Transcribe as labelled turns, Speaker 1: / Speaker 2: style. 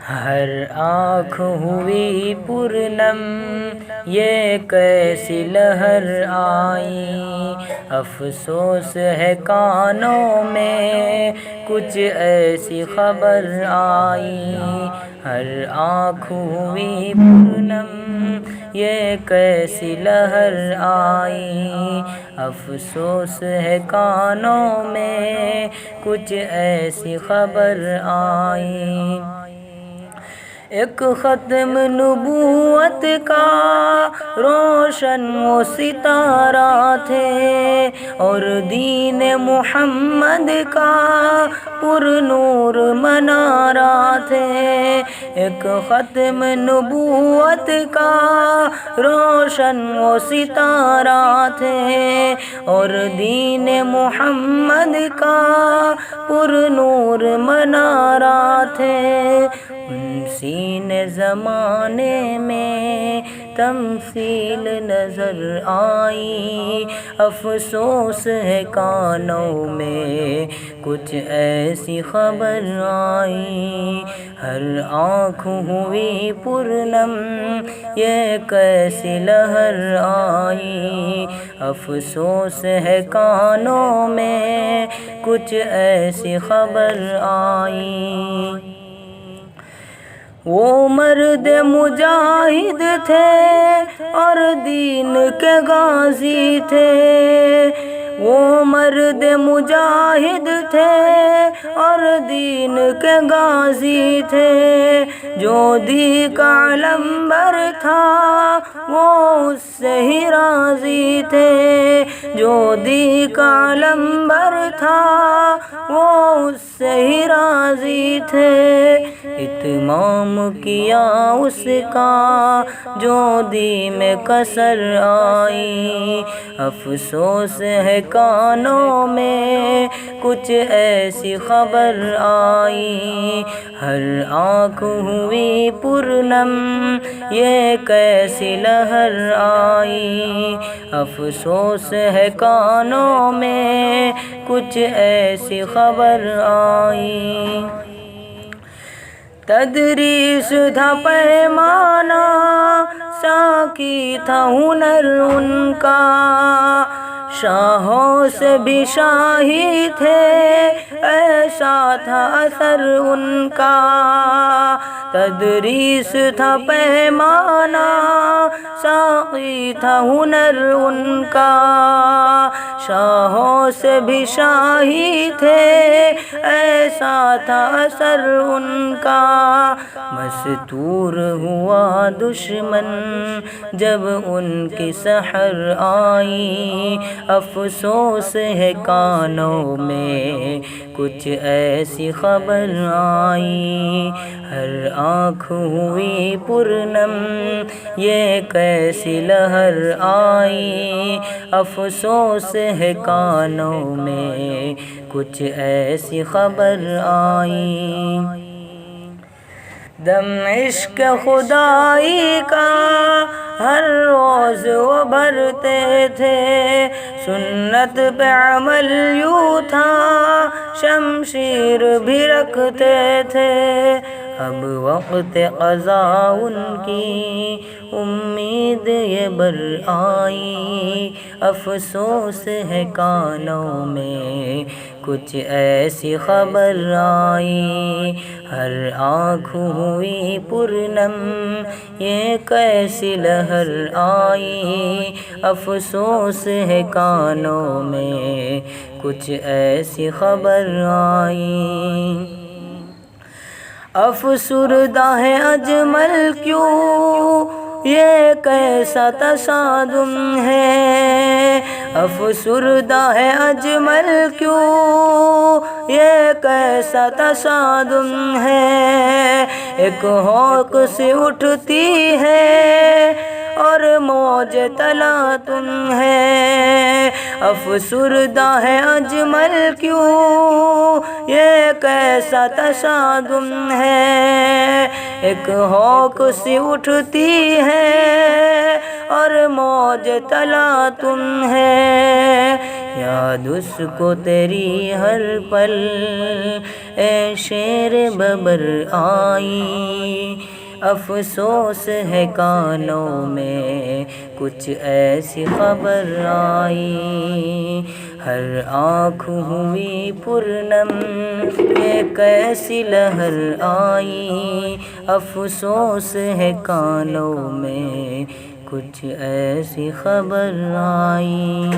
Speaker 1: ہر آنکھ ہوئی پرنم، یہ کیسی لہر آئی، افسوس ہے کانوں میں کچھ ایسی خبر آئی۔ ہر آنکھ ہوئی پرنم، یہ کیسی لہر آئی، افسوس ہے کانوں میں کچھ ایسی خبر آئی۔ ایک ختم نبوت کا روشن وہ ستارہ تھے، اور دین محمد کا پر نور منارہ تھے۔ ایک ختم نبوت کا روشن وہ ستارہ تھے، اور دین محمد کا پر نور منارہ تھے۔ سینے زمانے میں تمثیل نظر آئی، افسوس ہے کانوں میں کچھ ایسی خبر آئی۔ ہر آنکھ ہوئی پرنم، یہ کیسی لہر آئی، افسوس ہے کانوں میں کچھ ایسی خبر آئی۔ وہ مرد مجاہد تھے اور دین کے غازی تھے، وہ مرد مجاہد تھے اور دین کے غازی تھے۔ جو دی کا علمبر تھا وہ اس سے ہی راضی تھے، جو دی کا علمبر تھا وہ اس سے ہی راضی تھے۔ اتمام کیا اس کا جو دی میں کسر آئی، افسوس ہے کانوں میں کچھ ایسی خبر آئی۔ ہر آنکھ ہوئی پرنم، یہ کیسی لہر آئی، افسوس ہے کانوں میں کچھ ایسی خبر آئی۔ تدریس تھا پیمانہ، ساقی تھا ہنر ان کا، شاہوں سے بھی شاہی تھے ایسا تھا اثر ان کا۔ تدریس تھا پیمانہ، ساقی تھا ہنر ان کا، شاہوں سے بھی شاہی تھے ایسا تھا اثر ان کا۔ مستور ہوا دشمن جب ان کی سحر آئی، افسوس ہے کانوں میں کچھ ایسی خبر آئی۔ ہر آنکھ ہوئی پرنم، یہ کیسی لہر آئی، افسوس ہے کانوں میں کچھ ایسی خبر آئی۔ دم عشق خدائی کا ہر روز وہ بھرتے تھے، سنت پہ عمل یوں تھا شمشیر بھی رکھتے تھے۔ اب وقت قضا ان کی امید یہ بر آئی، افسوس ہے کانوں میں کچھ ایسی خبر آئی۔ ہر آنکھ ہوئی پرنم، یہ کیسی لہر آئی، افسوس ہے کانوں میں کچھ ایسی خبر آئی۔ افسردہ ہے اجمل کیوں یہ کیسا تصادم ہے، افسردہ ہے اجمل کیوں یہ کیسا تصادم ہے۔ ایک ہوک سے اٹھتی ہے اور موج تلاطم ہے، افسردہ ہے اجمل کیوں یہ کیسا تصادم ہے۔ ایک ہوک سی اٹھتی ہے اور موج تلاطم ہے۔ یاد اس کو تیری ہر پل اے شیر ببر آئی، افسوس ہے کانوں میں کچھ ایسی خبر آئی، ہر آنکھ ہوئی پرنم یہ کیسی لہر آئی، افسوس ہے کانوں میں کچھ ایسی خبر آئی۔